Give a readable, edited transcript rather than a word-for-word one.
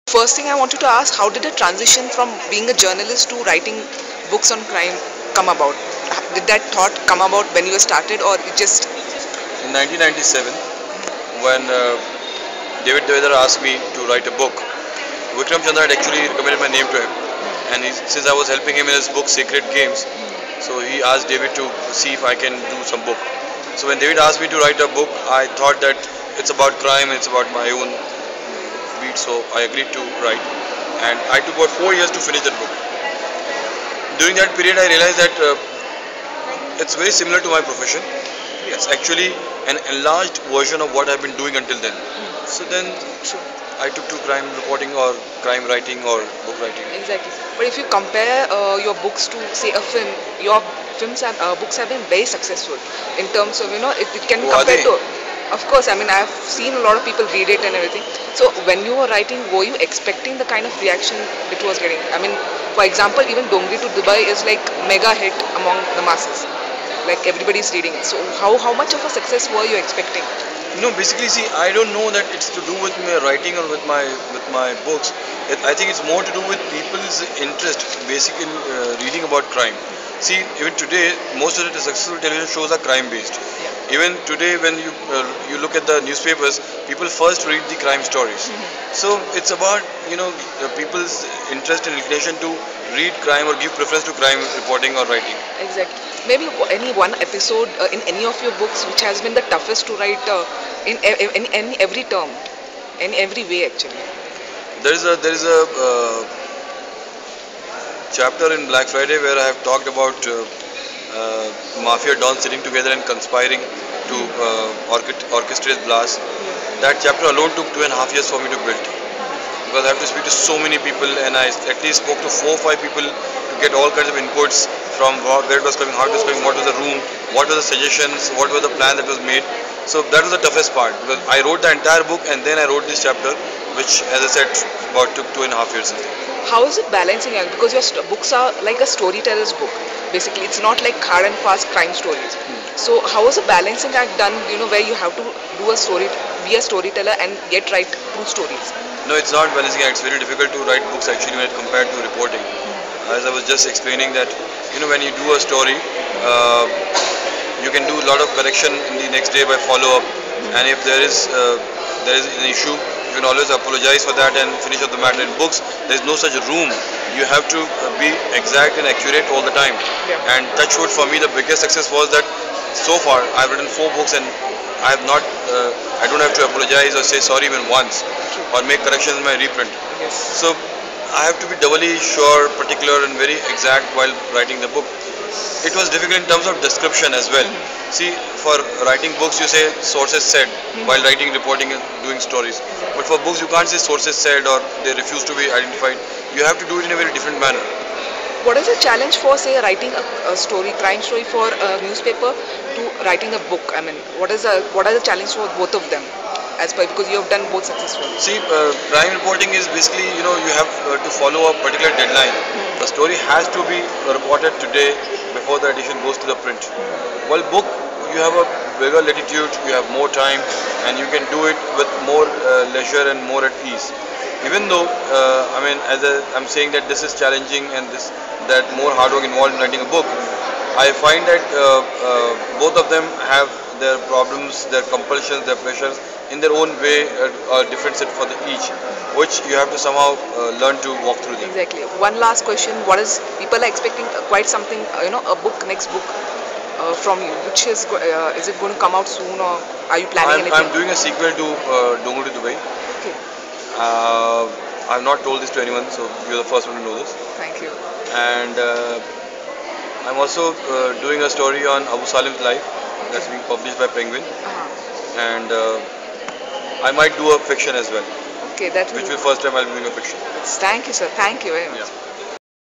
First thing I wanted to ask, how did the transition from being a journalist to writing books on crime come about? Did that thought come about when you started, or it just? In 1997, when David Devendra asked me to write a book, Vikram Chandra had actually recommended my name to him. And since I was helping him in his book Sacred Games, so he asked David to see if I can do some book. So when David asked me to write a book, I thought that it's about crime, it's about my own beat, so I agreed to write. And I took about 4 years to finish that book. During that period, I realized that it's very similar to my profession. It's actually an enlarged version of what I've been doing until then. So I took to crime reporting or crime writing or book writing. Exactly. But if you compare your books to, say, a film, your books have been very successful in terms of, it can be Oh, are compared they? to. Of course, I mean, I've seen a lot of people read it and everything. So when you were writing, were you expecting the kind of reaction it was getting? I mean, for example, even Dongri to Dubai is like mega hit among the masses. Like everybody's reading it. So how much of a success were you expecting? No, basically, see, I don't know that it's to do with my writing or with my books. I think it's more to do with people's interest, basically, in reading about crime. See, even today, most of the successful television shows are crime based. Yeah. Even today, when you look at the newspapers, people first read the crime stories. So it's about people's interest and inclination to read crime or give preference to crime reporting or writing. Exactly. Maybe any one episode in any of your books which has been the toughest to write in every term, in every way actually. There is a chapter in Black Friday where I have talked about mafia dons sitting together and conspiring to orchestrate blast. That chapter alone took 2.5 years for me to build, because I have to speak to so many people, and I at least spoke to 4 or 5 people to get all kinds of inputs from where it was coming, how it was coming, what was the room, what were the suggestions, what was the plan that was made. So that was the toughest part, because I wrote the entire book and then I wrote this chapter, which, as I said, about took 2.5 years. How is it balancing out? Because your books are like a storyteller's book. Basically, it's not like hard and fast crime stories. So how is a balancing act done? Where you have to do a story, be a storyteller, and get right true stories. No, it's not balancing act. It's very difficult to write books actually when compared to reporting. As I was just explaining that, when you do a story, uh, you can do a lot of correction in the next day by follow up, and if there is an issue, you can always apologize for that and finish up the matter. In books, there is no such room. You have to be exact and accurate all the time. Yeah. And touch wood, for me, the biggest success was that so far I've written 4 books and I have not I don't have to apologize or say sorry even once or make corrections in my reprint. Yes. So I have to be doubly sure, particular, and very exact while writing the book. It was difficult in terms of description as well. See, for writing books, you say sources said while writing, reporting, and doing stories. But for books, you can't say sources said or they refuse to be identified. You have to do it in a very different manner. What is the challenge for, say, writing a story, crime story for a newspaper to writing a book? I mean, what are the challenges for both of them? As per, because you have done both successfully. See, crime reporting is basically, you have to follow a particular deadline. The story has to be reported today before the edition goes to the print. While book, you have a bigger latitude, you have more time, and you can do it with more leisure and more at ease. Even though, I'm saying that this is challenging and that more hard work involved in writing a book, I find that both of them have their problems, their compulsions, their pressures in their own way, different set for each, which you have to somehow learn to walk through them. Exactly. One last question: what is people are expecting quite something? A book, next book from you. Which is it going to come out soon, or are you planning anything? I'm doing a sequel to Dongri Dubai. Okay. I've not told this to anyone, so you're the first one to know this. Thank you. And I'm also doing a story on Abu Salem's life that's being published by Penguin, and I might do a fiction as well, Okay, that which will. will first time I'll be doing a fiction. Thank you, sir. Thank you very much. Yeah.